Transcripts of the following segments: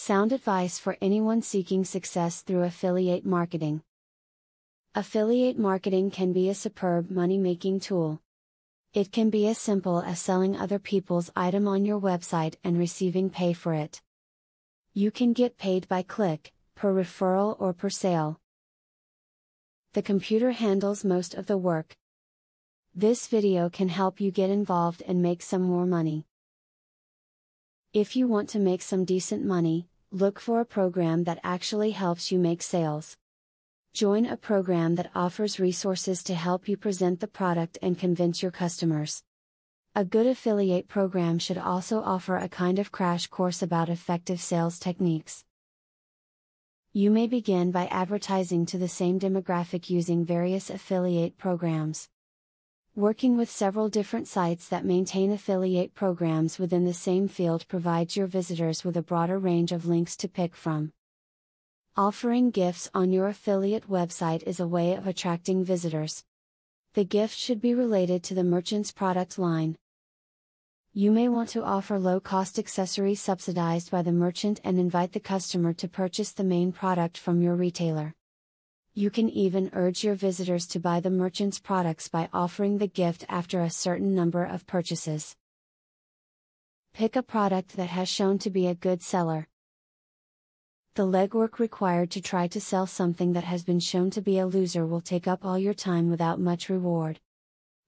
Sound advice for anyone seeking success through affiliate marketing. Affiliate marketing can be a superb money-making tool. It can be as simple as selling other people's item on your website and receiving pay for it. You can get paid by click, per referral or per sale. The computer handles most of the work. This video can help you get involved and make some more money. If you want to make some decent money, look for a program that actually helps you make sales. Join a program that offers resources to help you present the product and convince your customers. A good affiliate program should also offer a kind of crash course about effective sales techniques. You may begin by advertising to the same demographic using various affiliate programs. Working with several different sites that maintain affiliate programs within the same field provides your visitors with a broader range of links to pick from. Offering gifts on your affiliate website is a way of attracting visitors. The gift should be related to the merchant's product line. You may want to offer low-cost accessories subsidized by the merchant and invite the customer to purchase the main product from your retailer. You can even urge your visitors to buy the merchant's products by offering the gift after a certain number of purchases. Pick a product that has shown to be a good seller. The legwork required to try to sell something that has been shown to be a loser will take up all your time without much reward.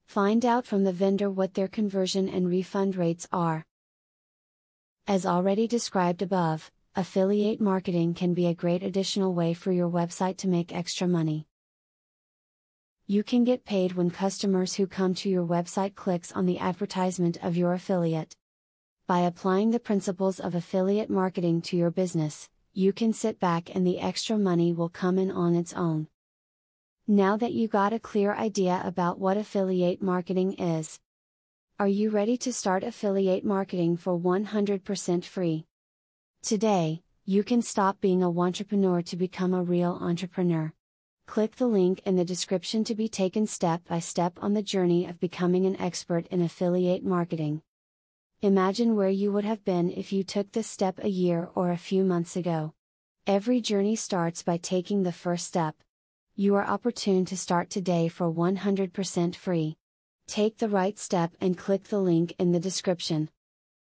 Find out from the vendor what their conversion and refund rates are. As already described above, affiliate marketing can be a great additional way for your website to make extra money. You can get paid when customers who come to your website clicks on the advertisement of your affiliate. By applying the principles of affiliate marketing to your business, you can sit back and the extra money will come in on its own. Now that you got a clear idea about what affiliate marketing is, are you ready to start affiliate marketing for 100% free? Today, you can stop being a wantrepreneur to become a real entrepreneur. Click the link in the description to be taken step by step on the journey of becoming an expert in affiliate marketing. Imagine where you would have been if you took this step a year or a few months ago. Every journey starts by taking the first step. You are opportune to start today for 100% free. Take the right step and click the link in the description.